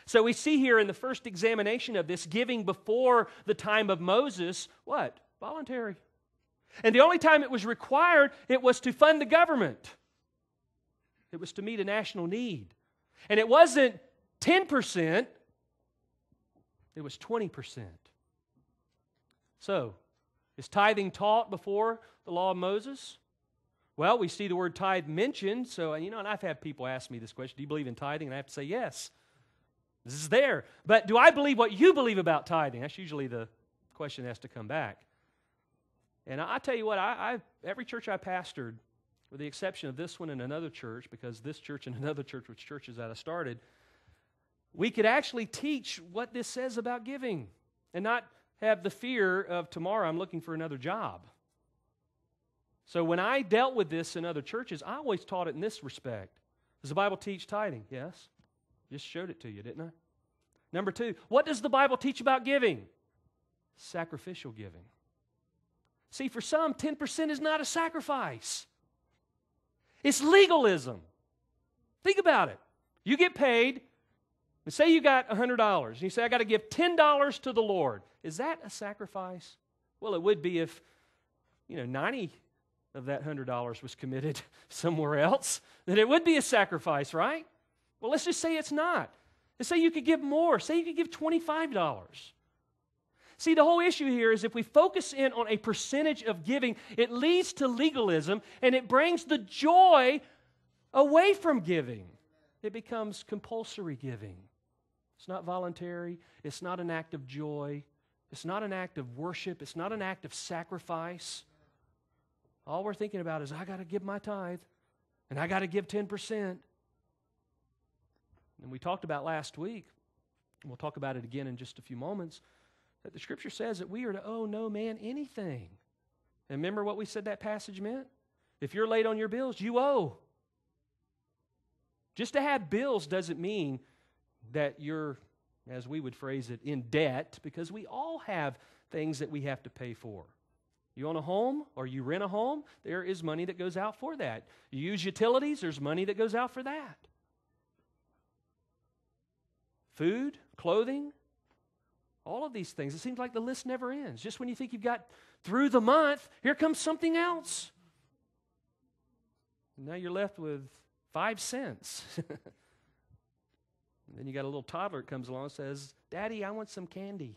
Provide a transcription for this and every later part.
So we see here in the first examination of this, giving before the time of Moses, what? Voluntary. And the only time it was required, it was to fund the government. It was to meet a national need. And it wasn't 10%, it was 20%. So, is tithing taught before the law of Moses? Well, we see the word tithe mentioned, so, and I've had people ask me this question, do you believe in tithing? And I have to say yes. This is there. But do I believe what you believe about tithing? That's usually the question that has to come back. And I tell you what, every church I pastored, with the exception of this one and another church, because this church and another church, which churches that I started, we could actually teach what this says about giving and not have the fear of tomorrow I'm looking for another job. So when I dealt with this in other churches, I always taught it in this respect. Does the Bible teach tithing? Yes. Just showed it to you, didn't I? Number 2, what does the Bible teach about giving? Sacrificial giving. See, for some, 10% is not a sacrifice. It's legalism. Think about it. You get paid, and say you got $100, and you say, I got to give $10 to the Lord. Is that a sacrifice? Well, it would be if, 90 of that $100 was committed somewhere else, then it would be a sacrifice, right? Well, let's just say it's not. Let's say you could give more. Say you could give $25. See, the whole issue here is if we focus in on a percentage of giving, it leads to legalism, and it brings the joy away from giving. It becomes compulsory giving. It's not voluntary. It's not an act of joy. It's not an act of worship. It's not an act of sacrifice. All we're thinking about is, I got to give my tithe, and I got to give 10%. And we talked about last week, and we'll talk about it again in just a few moments, that the Scripture says that we are to owe no man anything. And remember what we said that passage meant? If you're late on your bills, you owe. Just to have bills doesn't mean that you're, as we would phrase it, in debt, because we all have things that we have to pay for. You own a home or you rent a home, there is money that goes out for that. You use utilities, there's money that goes out for that. Food, clothing, all of these things. It seems like the list never ends. Just when you think you've got through the month, here comes something else. And now you're left with 5 cents. And then you got a little toddler that comes along and says, Daddy, I want some candy.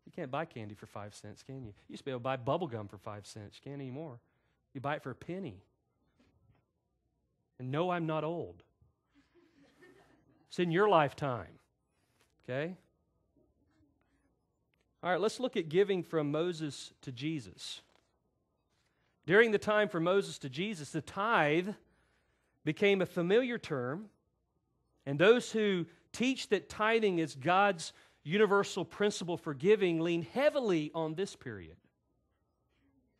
You can't buy candy for 5 cents, can you? You used to be able to buy bubble gum for 5 cents. You can't anymore. You buy it for a penny. And no, I'm not old. It's in your lifetime. Okay? All right, let's look at giving from Moses to Jesus. During the time from Moses to Jesus, the tithe became a familiar term, and those who teach that tithing is God's universal principle for giving lean heavily on this period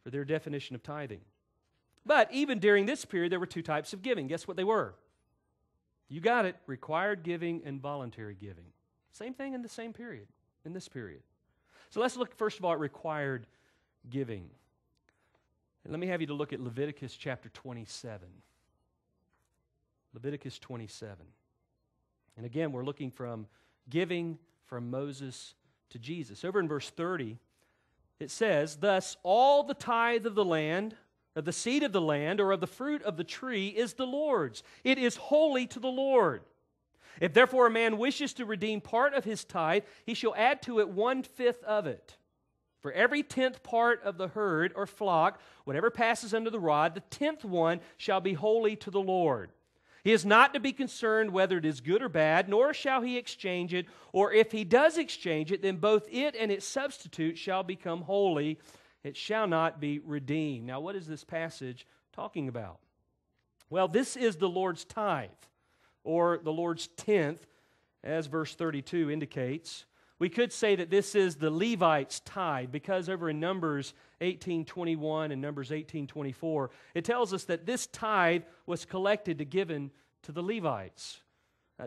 for their definition of tithing. But even during this period, there were 2 types of giving. Guess what they were? You got it, required giving and voluntary giving. Same thing in the same period, in this period. So let's look first of all at required giving. And let me have you to look at Leviticus chapter 27. Leviticus 27. And again, we're looking from giving from Moses to Jesus. Over in verse 30, it says, Thus all the tithe of the land, of the seed of the land, or of the fruit of the tree is the Lord's. It is holy to the Lord. If therefore a man wishes to redeem part of his tithe, he shall add to it 1/5 of it. For every 10th part of the herd or flock, whatever passes under the rod, the 10th one shall be holy to the Lord. He is not to be concerned whether it is good or bad, nor shall he exchange it, or if he does exchange it, then both it and its substitute shall become holy. It shall not be redeemed. Now, what is this passage talking about? Well, this is the Lord's tithe, or the Lord's 10th, as verse 32 indicates. We could say that this is the Levites' tithe, because over in Numbers 18:21 and Numbers 18:24, it tells us that this tithe was collected to given to the Levites.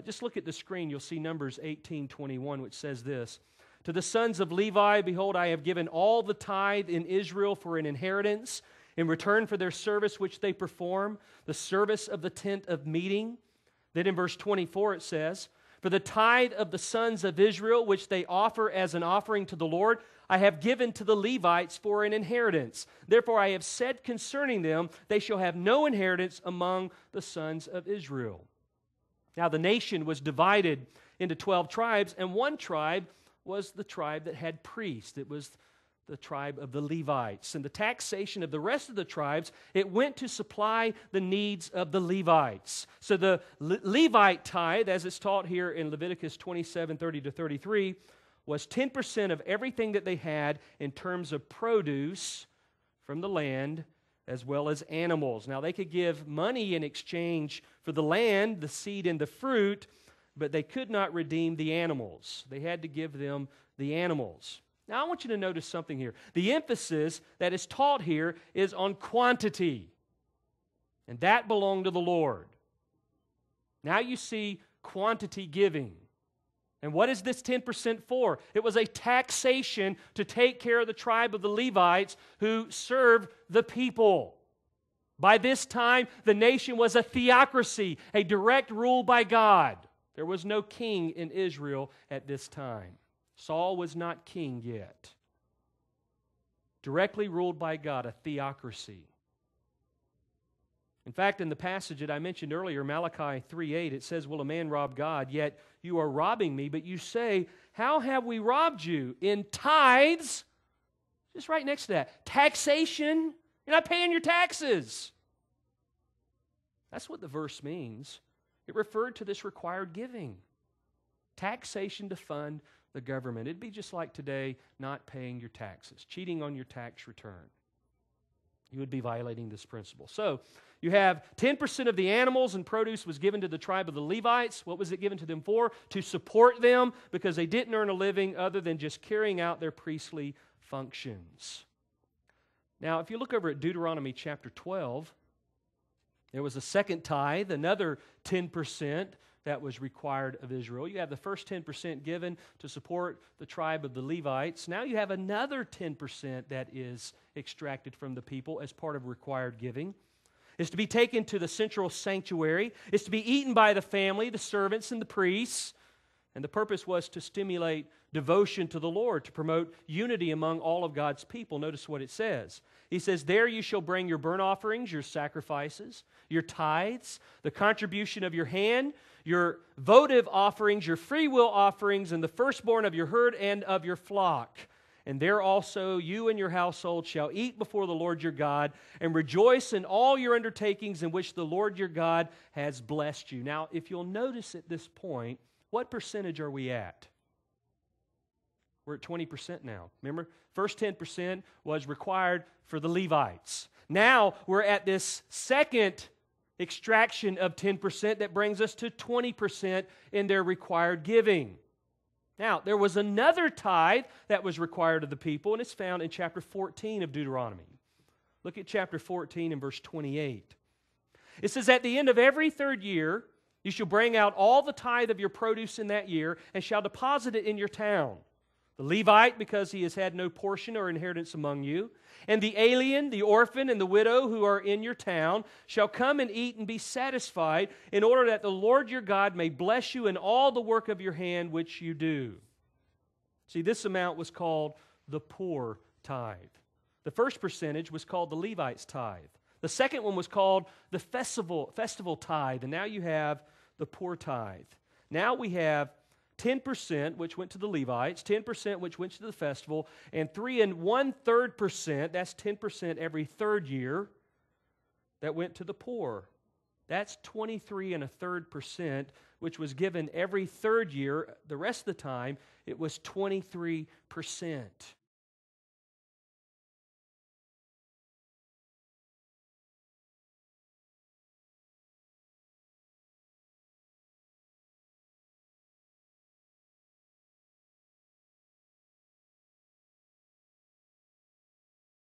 Just look at the screen, you'll see Numbers 18:21, which says this, To the sons of Levi, behold, I have given all the tithe in Israel for an inheritance, in return for their service which they perform, the service of the tent of meeting. Then in verse 24 it says, For the tithe of the sons of Israel, which they offer as an offering to the Lord, I have given to the Levites for an inheritance. Therefore I have said concerning them, they shall have no inheritance among the sons of Israel. Now the nation was divided into 12 tribes, and one tribe was the tribe that had priests. It was the tribe of the Levites. And the taxation of the rest of the tribes, it went to supply the needs of the Levites. So the Levite tithe, as it's taught here in Leviticus 27:30-33, was 10% of everything that they had in terms of produce from the land as well as animals. Now they could give money in exchange for the land, the seed and the fruit, but they could not redeem the animals. They had to give them the animals. Now I want you to notice something here. The emphasis that is taught here is on quantity, and that belonged to the Lord. Now you see quantity giving. And what is this 10% for? It was a taxation to take care of the tribe of the Levites who served the people. By this time, the nation was a theocracy, a direct rule by God. There was no king in Israel at this time. Saul was not king yet. Directly ruled by God, a theocracy. In fact, in the passage that I mentioned earlier, Malachi 3:8, it says, will a man rob God? Yet you are robbing me. But you say, how have we robbed you? In tithes. Just right next to that. Taxation. You're not paying your taxes. That's what the verse means. It referred to this required giving. Taxation to fund the government. It'd be just like today not paying your taxes, cheating on your tax return. You would be violating this principle. So, you have 10% of the animals and produce was given to the tribe of the Levites. What was it given to them for? To support them, because they didn't earn a living other than just carrying out their priestly functions. Now, if you look over at Deuteronomy chapter 12, there was a second tithe, another 10% that was required of Israel. You have the first 10% given to support the tribe of the Levites. Now you have another 10% that is extracted from the people as part of required giving. It's to be taken to the central sanctuary. It's to be eaten by the family, the servants, and the priests. And the purpose was to stimulate devotion to the Lord, to promote unity among all of God's people. Notice what it says. He says, there you shall bring your burnt offerings, your sacrifices, your tithes, the contribution of your hand, your votive offerings, your freewill offerings, and the firstborn of your herd and of your flock. And there also you and your household shall eat before the Lord your God, and rejoice in all your undertakings in which the Lord your God has blessed you. Now, if you'll notice at this point, what percentage are we at? We're at 20% now. Remember, first 10% was required for the Levites. Now we're at this second extraction of 10% that brings us to 20% in their required giving. Now, there was another tithe that was required of the people, and it's found in chapter 14 of Deuteronomy. Look at chapter 14 and verse 28. It says, at the end of every third year, you shall bring out all the tithe of your produce in that year, and shall deposit it in your town. The Levite, because he has had no portion or inheritance among you, and the alien, the orphan, and the widow who are in your town shall come and eat and be satisfied, in order that the Lord your God may bless you in all the work of your hand which you do. See, this amount was called the poor tithe. The first percentage was called the Levite's tithe. The second one was called the festival tithe, and now you have the poor tithe. Now we have 10%, which went to the Levites, 10%, which went to the festival, and 3 1/3%, that's 10% every third year, that went to the poor. That's 23 1/3%, which was given every third year. The rest of the time, it was 23%.